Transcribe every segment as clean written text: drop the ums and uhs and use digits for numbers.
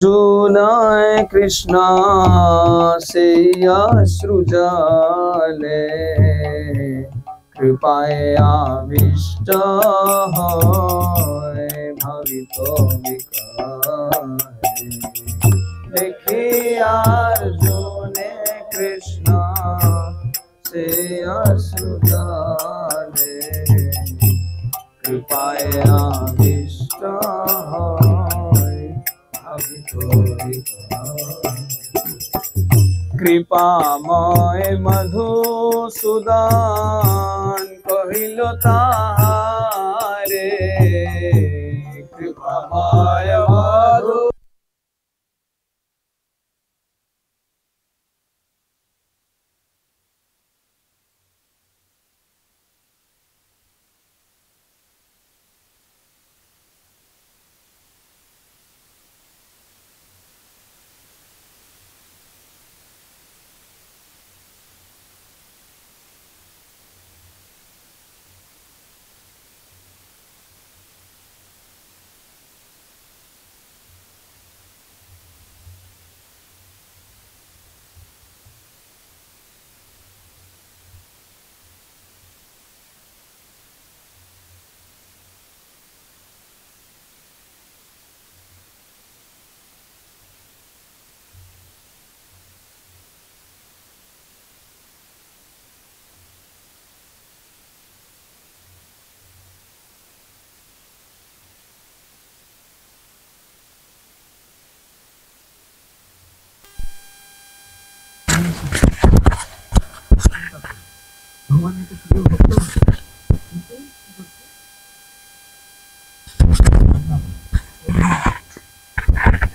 জুনায় কৃষ্ণ সেই অশ্রুজলে কৃপায় আবিষ্ট হয় ভাবিত বিকারে দেখি অর্জুনে কৃষ্ণ সেই অশ্রুজলে কৃপায় আবিষ্ট হয় কৃপাময় মধুসূদন কহিল তাহারে কৃপাময় মধু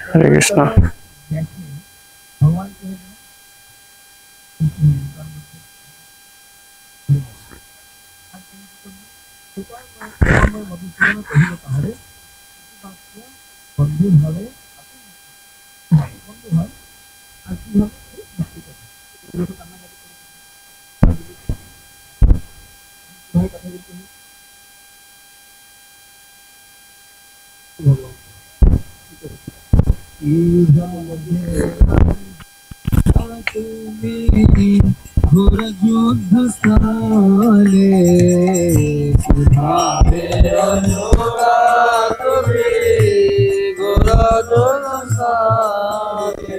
হরে কৃষ্ণ। ঘোর যুদ্ধ স্থানে সুধাবে অনুরাগ ঘোর যুদ্ধ স্থানে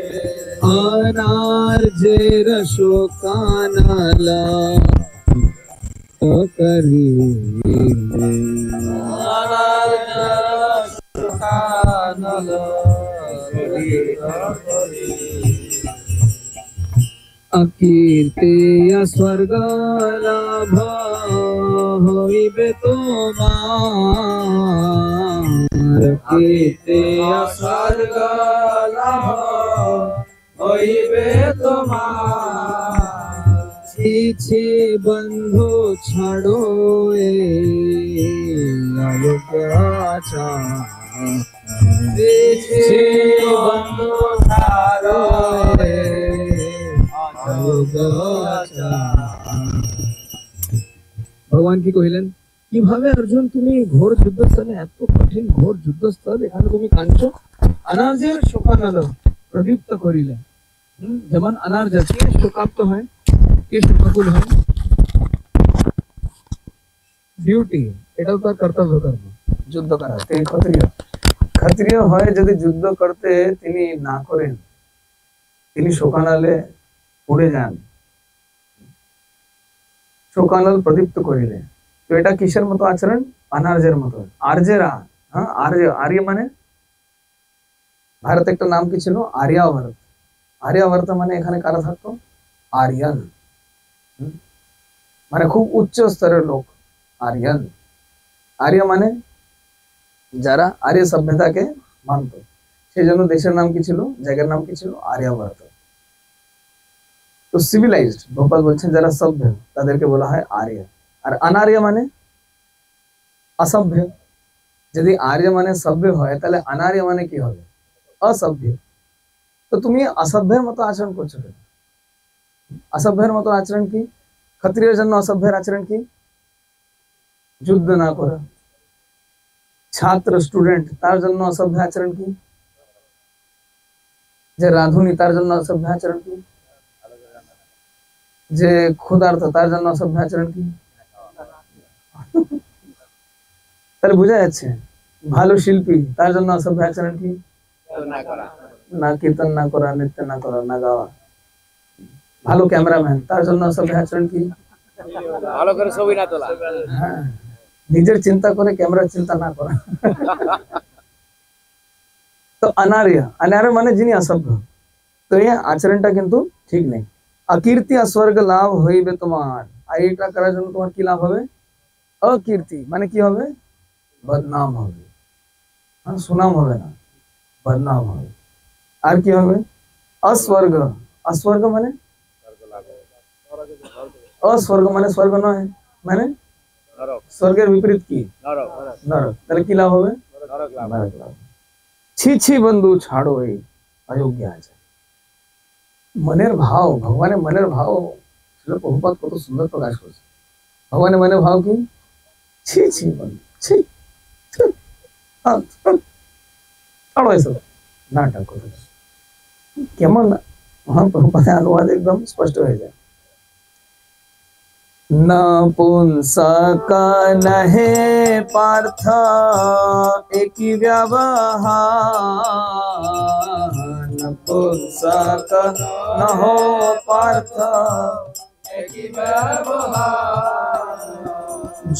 অনার্যের শোকানলা করি अकीर्तिया स्वर्ग लाभ होइबे तोमार कीर्तिया स्वर्ग लाभ होइबे तोमार छे बंधु छाड़ो ए आलोक छे बंधु छाड़ो ভগবান কি কহিলেন, কিভাবে অর্জুন তুমি ঘোর যুদ্ধস্থলে, এত কঠিন ঘোর যুদ্ধস্থল, এখানে তুমি কাঁদছো? অনার্যের শোকানল প্রদীপ্ত করিলেন। যেমন অনার্য কে শোকাপ্ত হয়, কে শোকাকুল হয়? ডিউটি, এটাও তার কর্তব্য কর্ম, যুদ্ধ করা। তিনি ক্ষত্রিয়, ক্ষত্রিয় হয় যদি যুদ্ধ করতে তিনি না করেন, তিনি শোকানলে পড়ে যান, শোকানল প্রদীপ্ত করিলে। তো এটা কিসের মতো আচরণ? অনার্যের মতো। আর্যেরা, হ্যাঁ, আর্য, আর্য মানে ভারতে একটা নাম কি ছিল? আর্যাবর্ত। আর্যাবর্ত মানে এখানে কারা থাকতো? আর্যন, মানে খুব উচ্চ স্তরের লোক। আর্যন, আর্য মানে যারা আর্য সভ্যতাকে মানত। সেই জন্য দেশের নাম কি ছিল, জায়গার নাম কি ছিল? আর্যাবর্ত। তো সিভিলাইজড, ভোপাল বলছেন যারা সভ্য তাদেরকে বলা হয় আর্য। আর অনার্য মানে অসভ্য। যদি আর্য মানে সভ্য হয়, তাহলে অনার্য মানে কি হবে? অসভ্য। তো তুমি অসভ্যের মতো আচরণ করছো কেন? অসভ্যের মতো আচরণ কি? ক্ষত্রিয়ের জন্য অসভ্যের আচরণ কি? যুদ্ধ না করা। ছাত্র, স্টুডেন্ট, তার জন্য অসভ্য আচরণ কি? যে রাধুনি তার জন্য অসভ্য আচরণ কি? যে ক্ষুধার্ত তার জন্য অসভ্য আচরণ কি? তাহলে বোঝা যাচ্ছে ভালো শিল্পী তার জন্য অসভ্য আচরণ কি? না কীর্তন না করা, নৃত্য না করা, না গাওয়া। ভালো ক্যামেরাম্যান তার জন্য অসভ্য আচরণ কি? ভালো করে ছবি না তোলা। হ্যাঁ, নিজের চিন্তা করে ক্যামেরা চিন্তা না করা। তো अनार्य, अनार्य মানে যিনি অসভ্য। তো এই আচরণটা কিন্তু ঠিক নেই। অকীর্তি অস্বর্গ লাভ হইবে তোমার, আর এটা করার জন্য তোমার কি লাভ হবে? অকীর্তি মানে কি হবে? বদনাম হবে। হ্যাঁ, সুনাম হবে না, বদনাম হবে। আর কি হবে? अस्वर्ग, अस्वर्ग মানে अस्वर्ग মানে স্বর্গ নয়, মানে নরক। স্বর্গের বিপরীত কি? নরক। নরক। তাহলে কি লাভ হবে? নরক লাভ। নরক লাভ। ছি ছি বন্ধু ছাড়ো এই অযোগ্য আছে। মনের ভাব, ভগবানের মনের ভাব শিল প্রভুপাদ কত সুন্দর প্রকাশ করছে। ভগবানের মনের ভাব কি? ছি ছি বন্ধু, ছি, ছি, ছাড়ো এসব নাটক করে। কেমন মহাপ্রভুপাদের অনুবাদ একদম স্পষ্ট হয়ে যায়। नपुंसक नहे पार्थ एक व्यवहार, नपुंसक न हो पार्थ एक व्यवहार,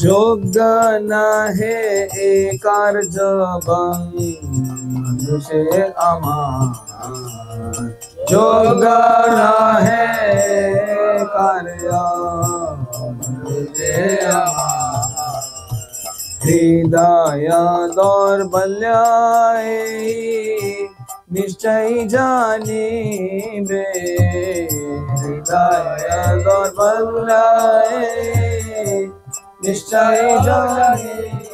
जोग नहे कार्य बंधुषे अमार, जोग नहे कार्य हृदय दौर्बल्याय निश्चय जानिबे, हृदय दौर्बल्याय निश्चय जानिबे,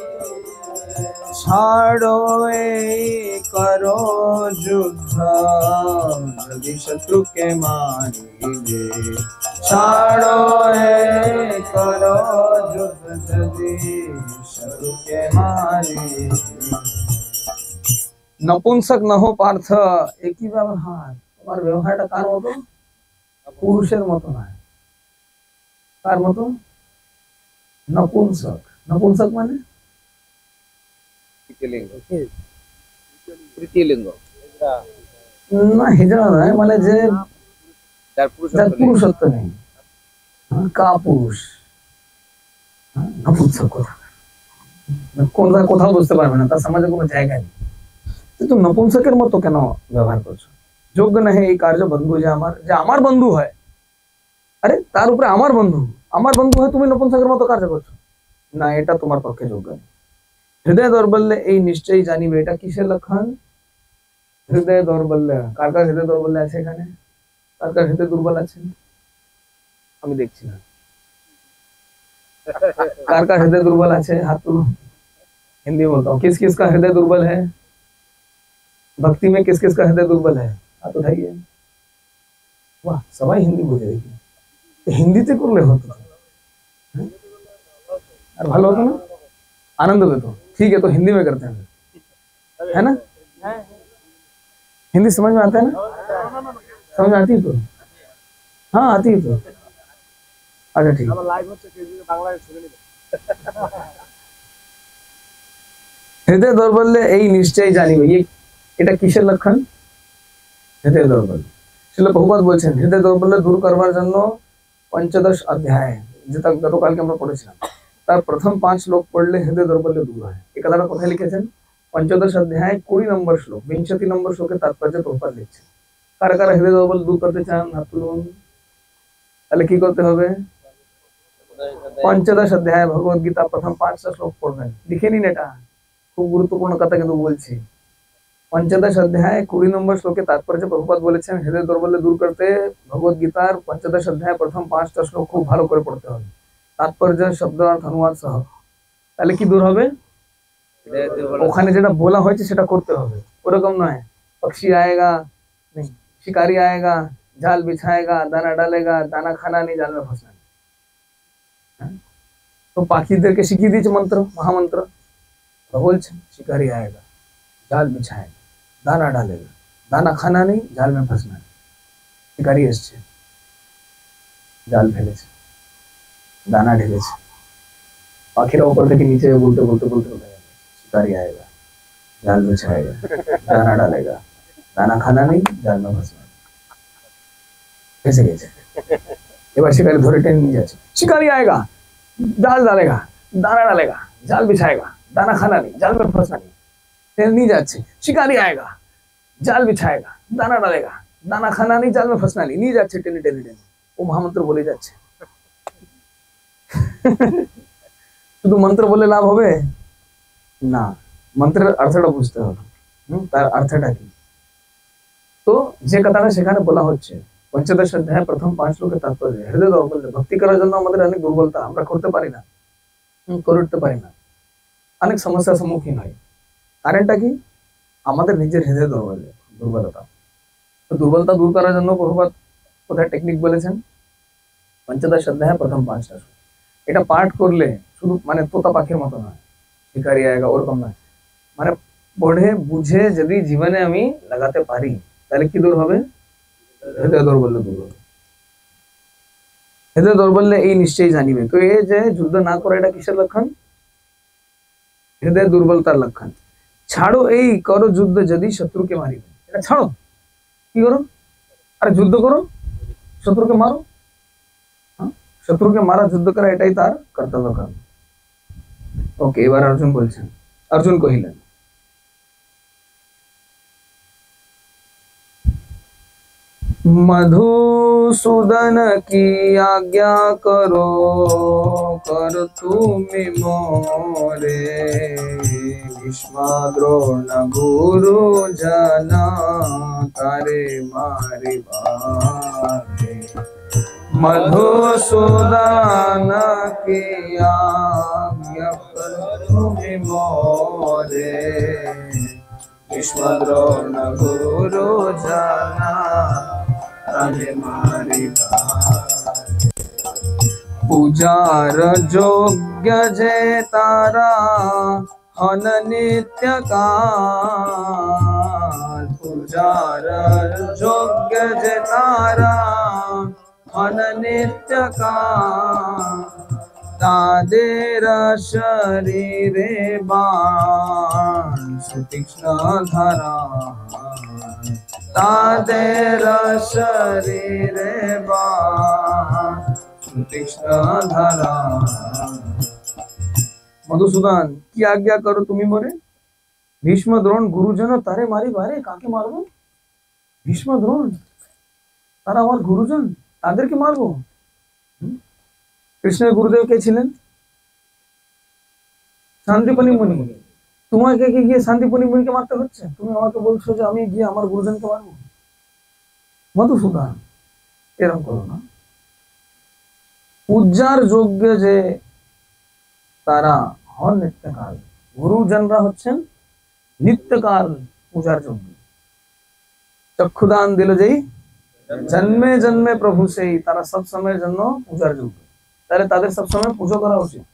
छाड़ो करो युद्ध यदि शत्रु के मारिबे, छाड़ो करो युद्ध यदि शत्रु के मारिबे। नपुंसक न हो पार्थ একই ব্যবহার। তোমার ব্যবহারটা কার মতো? পুরুষের মতো নয়। কার মতো? নপুংসক। নপুংসক মানে তৃতীয় লিঙ্গ না, হিজড়া নয়, মানে যে যার পুরুষত্ব নেই, কা পুরুষ। নপুংসক কোথাও বুঝতে পারবে না, তার সমাজে কোনো জায়গা নেই। তুমি নপুংসকের মতো কেন ব্যবহার করছো? যোগ্য না এই কার্য বন্ধু যে আমার বন্ধু হয়, আরে তার উপরে আমার বন্ধু হয়, তুমি নপুংসকের মতো কার্য করছো না, এটা তোমার পক্ষে যোগ্য নেই। হৃদয় দৌর্বল্য এই নিশ্চয়ই জানিবে, এটা কিসের লক্ষণ? হৃদয় দৌর্বল্য। কার কার হৃদয় দৌর্বল্য আছে এখানে? কার কার হৃদয় দুর্বল আছে? আমি দেখছি না। कार का हृदय दुर्बल है? हाथ तुलो, हिंदी बोलता हूँ। किस किस का हृदय दुर्बल है? भक्ति में किस किस का हृदय दुर्बल है? हाथ उठाइए। वाह, सबाई हिंदी बोले देखिए, हिंदीতে করলে হতো, আর ভালো হতো না, आनंद लेते। ठीक है, तो हिंदी में करते हैं, है ना? हिंदी समझ में आता है ना? समझ में आती है तो? हाँ आती है तो। अच्छा ठीक है। हृदय दौर्बल्य এই নিশ্চয় জানিবে, এটা কিসের লক্ষণ? হৃদয় দৌর্বল্য। শিল প্রভুপাদ বলছেন হৃদয় দৌর্বল্য দূর করবার জন্য 15 অধ্যায়, যেটা গতকালকে আমরা পড়েছিলাম, তার প্রথম 5 শ্লোক পড়লে হৃদয় দৌর্বল্য দূর হয়। এই কথাটা কোথায় লিখেছেন? 15 অধ্যায় 20 নম্বর শ্লোক, 20 নম্বর শ্লোকের তাৎপর্য প্রভুপাদ লিখছেন। কারা কারা হৃদয় দৌর্বল্য দূর করতে চান হাত তুলুন। তাহলে কি করতে হবে? 15 অধ্যায় ভগবদ গীতা প্রথম 5টা শ্লোক পড়বেন। লিখে নিন, এটা খুব গুরুত্বপূর্ণ কথা কিন্তু বলছি। 15 অধ্যায় 20 নম্বর শ্লোকে তাৎপর্য প্রভুপাদ বলেছেন হৃদয় দৌর্বল্য দূর করতে ভগবদ গীতার 15 অধ্যায় প্রথম 5টা শ্লোক খুব ভালো করে পড়তে হবে, তাৎপর্য শব্দ অর্থ অনুবাদ সহ। তাহলে কি দূর হবে? ওখানে যেটা বলা হয়েছে সেটা করতে হবে, ওরকম নয় पक्षी आएगा नहीं, शिकारी आएगा, जाल बिछाएगा, दाना डालेगा, दाना खाना नहीं, जाल में फंसना। তো পাখিদেরকে শিখিয়ে দিয়েছে মন্ত্র, মহামন্ত্র। বলছে শিকারি आएगा, जाल बिछाएगा, दाना डालेगा, दाना खाना नहीं, जाल में फंसना है। शिकारी एसছে, জাল ফেলেছে, दाना ढेलेছে, पाखिरा ऊपर থেকে নিচে बोलते बोलते बोलते उड़ गया। शिकारी आएगा, जाल बिछाएगा, दाना डालेगा, दाना खाना नहीं, जाल में फंसना है। कैसे कैसे এবার শিকারি ধরে টেনে নিয়ে যাচ্ছে। শিকারি आएगा, जाल डालेगा, दाना डालेगा, जाल बिछाएगा, दाना खाना नहीं, जाल में फंसना नहीं। टेने नहीं जाচ্ছে। शिकारी आएगा, जाल बिछाएगा, दाना डालेगा, दाना खाना नहीं, जाल में फंसना नहीं। নিয়ে যাচ্ছে টেনে টেনে টেনে। ও মহামন্ত্র বলে যাচ্ছে। শুধু মন্ত্র বলে লাভ হবে না, মন্ত্রের অর্থটা বুঝতে হবে। তার অর্থটা কি? তো যে কথাটা সেখানে বলা হচ্ছে পঞ্চদশ অধ্যায় প্রথম 5 শ্লোকের তাৎপর্য, হৃদয় দৌর্বল্য। ভক্তি করার জন্য আমাদের অনেক দুর্বলতা, আমরা করতে পারি না, করে উঠতে পারি না, অনেক সমস্যার সম্মুখীন হয়। কারণটা কি? আমাদের নিজের হৃদয় দুর্বলতা। তো দুর্বলতা দূর করার জন্য প্রভুপাদ কোথায় টেকনিক বলেছেন? পঞ্চদশ অধ্যায় প্রথম 5টা শ্লোক। এটা পাঠ করলে শুধু মানে তোতা পাখির মতো নয়, শিকারি আয়েগা ওরকম নয়, মানে পড়ে বুঝে যদি জীবনে আমি লাগাতে পারি তাহলে কি দূর হবে? হৃদয় দৌর্বল্য দূর হবে। হৃদয় দৌর্বল্য এই নিশ্চয়ই জানিবে। তো এই যে যুদ্ধ না করা, এটা কিসের লক্ষণ? হৃদয় দুর্বলতার লক্ষণ। ছাড়ো এই করো যুদ্ধ যদি শত্রুকে মারিবে। এটা ছাড়ো, কি করো? আরে যুদ্ধ করো, শত্রুকে মারো। শত্রুকে মারা, যুদ্ধ করা, এটাই তার কর্তব্য কাজ। ওকে, এবার অর্জুন বলছেন। অর্জুন কহিলেন, मधुसूदन की आज्ञा करो कर तुम मोरे, भीष्म द्रोण गुरु जना तारे मारे बारे। मधुसूदन की आज्ञा कर तुम मोरे, भीष्म द्रोण गुरु जना पूजार योग्य जय तारा हन नित्य काल। पूजार योग्य जय तारा हन नित्य काल। तादेर शरीरे बाण सुतीक्ष्ण धरा, तादेर शरीरे बाण सुतीक्ष्ण धरा। मधुसूदन की आज्ञा करो तुम्ही मोरे, भीष्म द्रोण गुरुजन तारे मारी बारे। काके मारबो? भीष्म द्रोण তারা আমার গুরুজন, তাদেরকে মারবো? কৃষ্ণের গুরুদেব কে ছিলেন? শান্তিপনি মুনি। তোমাকে কি গিয়ে শান্তিপনি মুনিকে মারতে হচ্ছে? তুমি আমাকে বলছো যে আমি গিয়ে আমার গুরুজনকে মারবো? মধুসূদন এরকম করো না। পূজার যোগ্য যে তারা হন নিত্যকাল, গুরুজনরা হচ্ছেন নিত্যকাল পূজার যোগ্য। চক্ষুদান দিল যেই জন্মে জন্মে প্রভু সেই, তারা সব সময়ের জন্য পূজার যোগ্য। তাহলে তাদের সবসময় পুজো করা উচিত।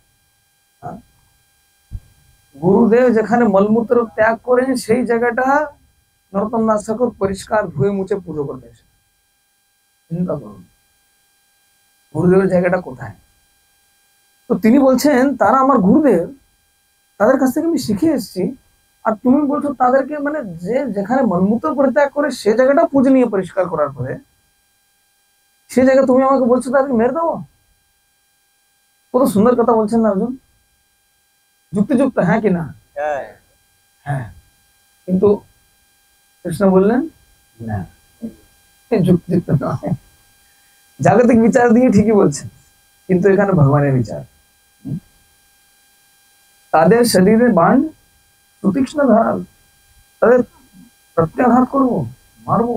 গুরুদেব যেখানে মলমূত্র ত্যাগ করেন সেই জায়গাটা নরোত্তম দাস ঠাকুর পরিষ্কার ধুয়ে মুছে পুজো করতে। চিন্তা করুন গুরুদেবের জায়গাটা কোথায়। তো তিনি বলছেন তারা আমার গুরুদেব, তাদের কাছ থেকে আমি শিখে এসেছি, আর তুমি বলছো তাদেরকে, মানে যে যেখানে মলমূত্র পরিত্যাগ করে সে জায়গাটা পূজনীয় পরিষ্কার করার পরে সে জায়গা তুমি আমাকে বলছো তাদেরকে মেরে দেবো? কত সুন্দর কথা বলছেন না অর্জুন, যুক্তিযুক্ত, হ্যাঁ কি না? হ্যাঁ, কিন্তু কৃষ্ণ বললেন না, যুক্তিযুক্ত নয়। জাগতিক বিচার দিয়ে ঠিকই বলছেন, কিন্তু এখানে ভগবানের বিচার। তাদের শরীরে বাণ সুতীক্ষ্ণ ধারাল, তাদের প্রত্যাঘাত করবো, মারবো,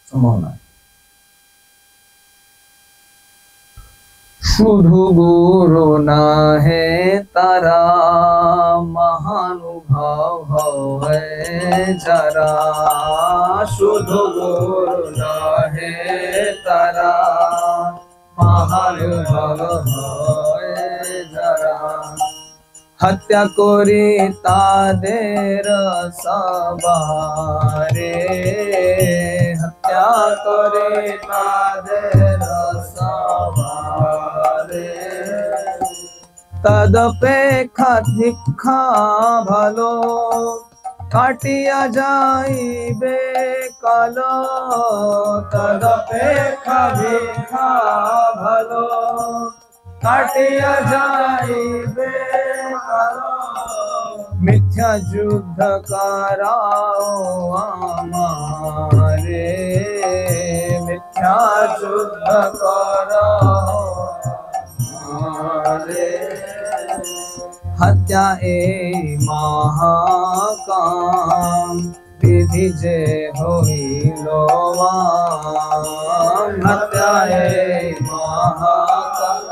সম্ভব নয়। শুধু গুরু না হে তারা মহানুভাব হবে যারা, শুধু গুরু না হে তারা মহানুভাব হবে যারা। হত্যা করি তাদের সবারে, হত্যা করে তাদের সবারে। তদপেক্ষা ভিক্ষা ভালো, কাটিয়া যাইবে কাল। তদপেক্ষা ভিক্ষা ভালো, কাটিয়া যাইবে কাল। মিথ্যা যুদ্ধ করাও আমারে, মিথ্যা যুদ্ধ করাও আমারে। হত্যা এই মহাকাম, বিধি যে হইল আম। হত্যা এই মহাকাম,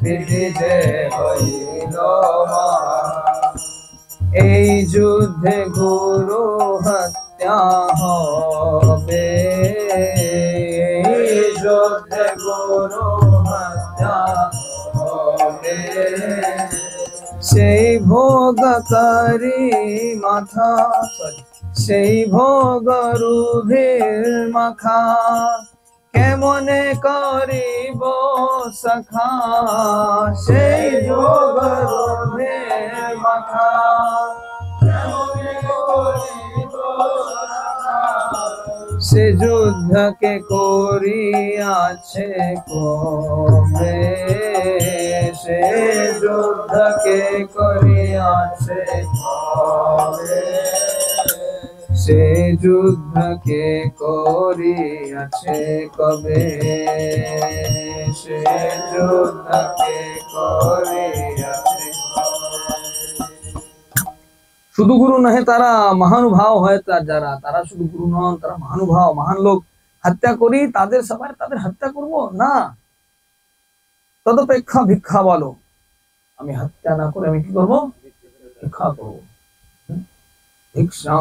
বিধি যে হইল আম। এই যুদ্ধে গুরু হত্যা হবে, এই যুদ্ধে গুরু হত্যা হবে। সেই ভোগ করি মাথা, সেই ভোগ রুধির মাখা। কেমনে করিব সখা, সেই ভোগ রুধির মাখা। কেমনে করিব সখা, সে যুদ্ধকে করিয়াছে কবে, সে যুদ্ধকে করিয়াছে কবে। সে যুদ্ধকে করিয়াছে কবে, সে যুদ্ধকে করিয়াছে কবে। শুধু গুরু নহে তারা মহানুভাব হয়, যারা তারা শুধু গুরু নন, তারা মহানুভাব মহান লোক। হত্যা করি তাদের সবাই, তাদের হত্যা করব না। তদপেক্ষা ভিক্ষা বলো, আমি হত্যা না করে আমি কি করবো? ভিক্ষা করবো। ভিক্ষা